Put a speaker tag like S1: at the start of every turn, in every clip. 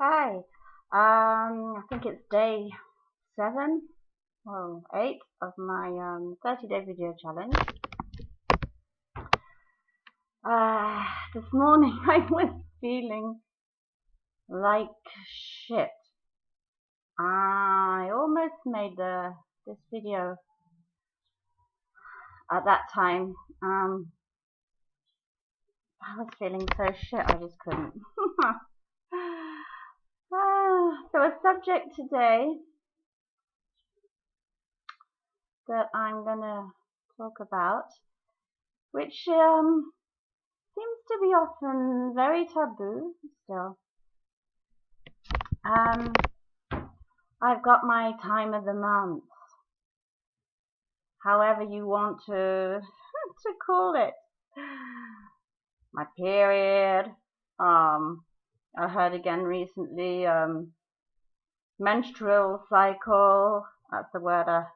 S1: Hi. I think it's day 7 or 8 of my 30-day video challenge. This morning I was feeling like shit. I almost made this video at that time. I was feeling so shit I just couldn't. So a subject today that I'm gonna talk about, which seems to be often very taboo still. I've got my time of the month, however you want to to call it. My period. I heard again recently. Menstrual cycle. That's a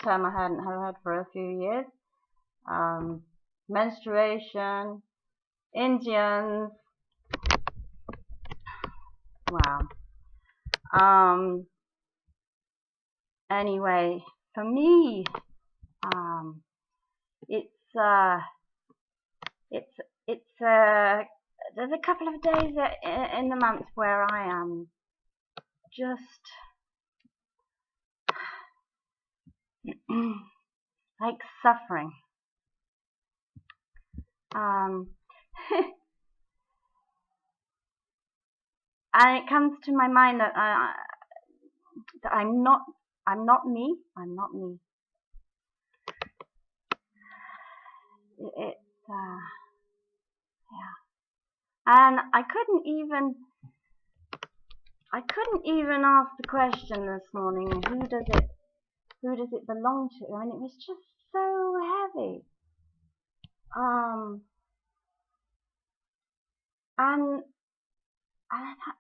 S1: term I hadn't heard for a few years. Menstruation. Indians. Wow. Anyway, for me, there's a couple of days in the month where I am just like suffering. And it comes to my mind that I'm not me. I'm not me. Yeah. And I couldn't even ask the question this morning, who does it belong to? I mean, it was just so heavy. And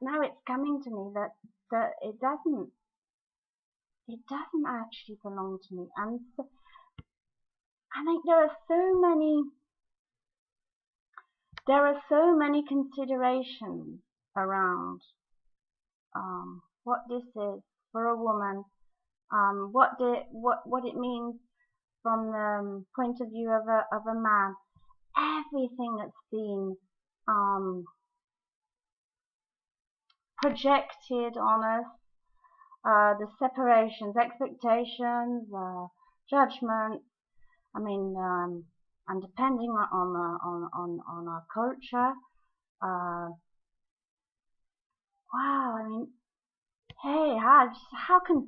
S1: now it's coming to me that it doesn't actually belong to me. And so, I think there are so many considerations around what this is for a woman, what it means from the point of view of a man, everything that's been projected on us, the separations, expectations, judgments. I mean, and depending on our culture, wow. I mean, hey, how can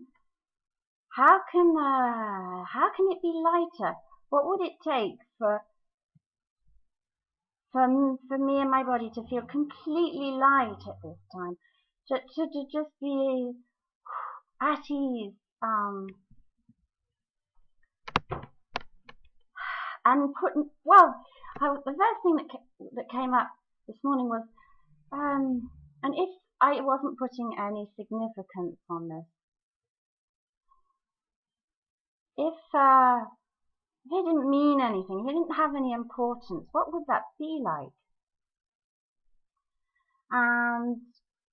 S1: it be lighter? What would it take for me and my body to feel completely light at this time, to just be at ease, and the first thing that came up this morning was, and if I wasn't putting any significance on this, if it didn't mean anything, if it didn't have any importance, what would that be like? And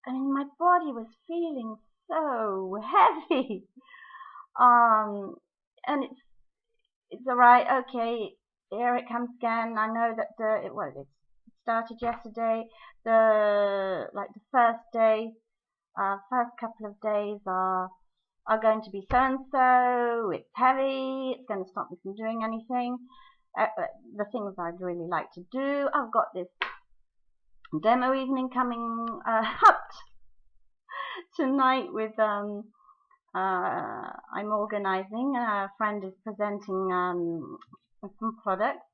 S1: I mean, my body was feeling so heavy. And it's alright, okay, here it comes again. I know that it started yesterday. The first couple of days are going to be so and so. It's heavy. It's going to stop me from doing anything. The things I'd really like to do. I've got this demo evening coming up tonight with I'm organizing. A friend is presenting some products.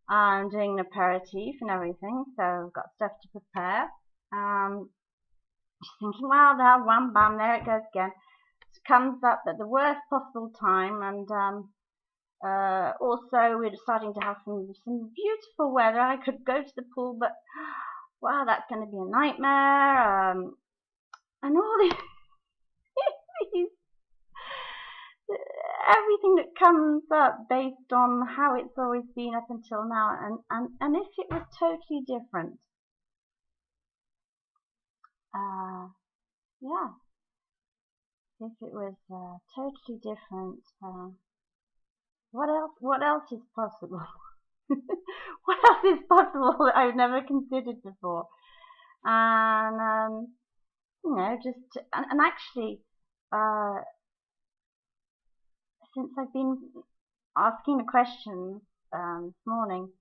S1: I'm doing an aperitif and everything, so I've got stuff to prepare. Just thinking, well, there it goes again. It comes up at the worst possible time, and also we're starting to have some beautiful weather. I could go to the pool, but wow, that's going to be a nightmare. And all these everything that comes up based on how it's always been up until now, and if it was totally different, yeah, if it was totally different, what else is possible? What else is possible that I've never considered before? And and actually, uh, since I've been asking the questions this morning,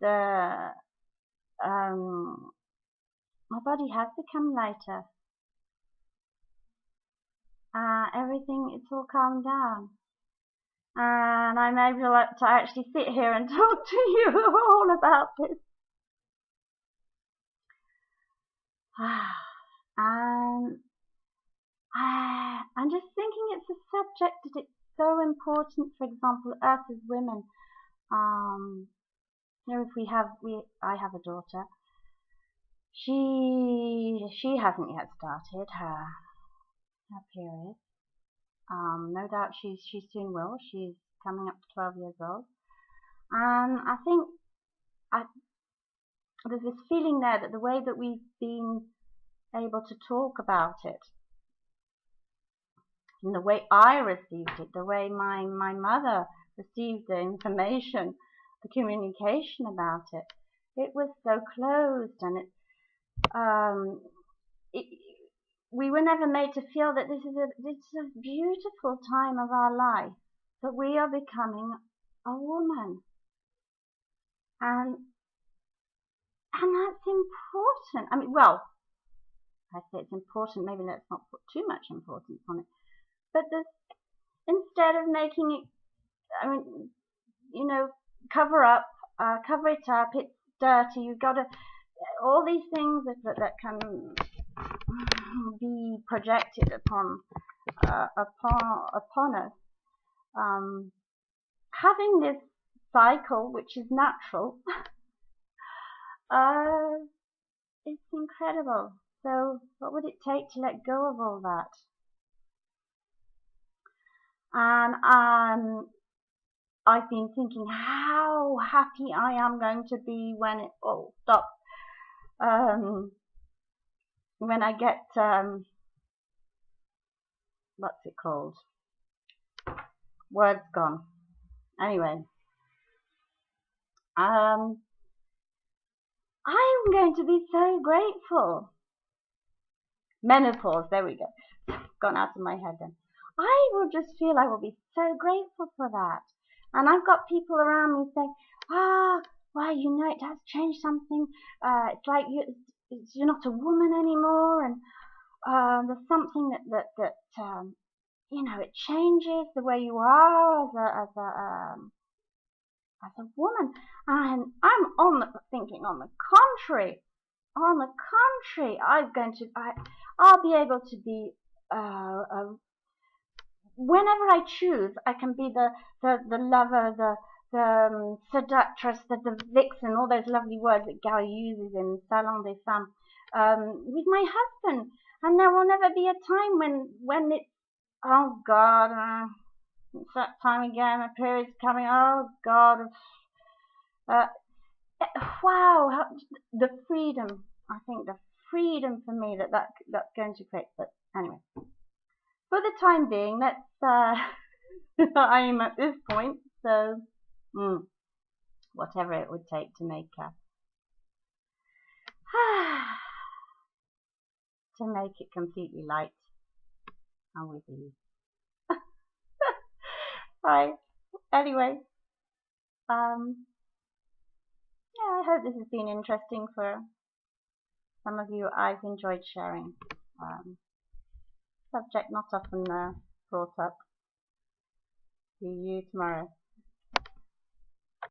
S1: the my body has become lighter. Everything, it's all calmed down, and I'm able to actually sit here and talk to you all about this. And I'm just thinking it's a subject that it's so important. For example, us as women. If I have a daughter. She hasn't yet started her period. No doubt she soon will. She's coming up to 12 years old, and I think there's this feeling there that the way that we've been able to talk about it, and the way I received it, the way my mother received the information, the communication about it, it was so closed, and we were never made to feel that this is a beautiful time of our life, that we are becoming a woman, and that's important. I mean, well, I say it's important. Maybe let's not put too much importance on it. But instead of making it, I mean, cover it up. It's dirty. You've got to all these things that can be projected upon us. Having this cycle, which is natural, it's incredible. So, what would it take to let go of all that? And I've been thinking how happy I am going to be when it all stops. When I get what's it called? Words gone. Anyway, I'm going to be so grateful. Menopause, there we go. Gone out of my head then. I will just feel I will be so grateful for that. And I've got people around me saying, well, it has changed something. It's like you're not a woman anymore, and there's something that it changes the way you are as a woman. And I'm thinking on the contrary. I'll be able to be whenever I choose. I can be the lover, the seductress, the vixen, all those lovely words that Gary uses in Salon des Femmes, with my husband. And there will never be a time when it's, oh God, it's that time again, my period's coming, oh God. Wow, the freedom, I think the freedom for me that's going to create. But anyway, for the time being, let's I'm at this point, so whatever it would take to make it completely light, I'm with you. Right. Anyway, yeah, I hope this has been interesting for some of you. I've enjoyed sharing. Subject not often brought up. See you tomorrow.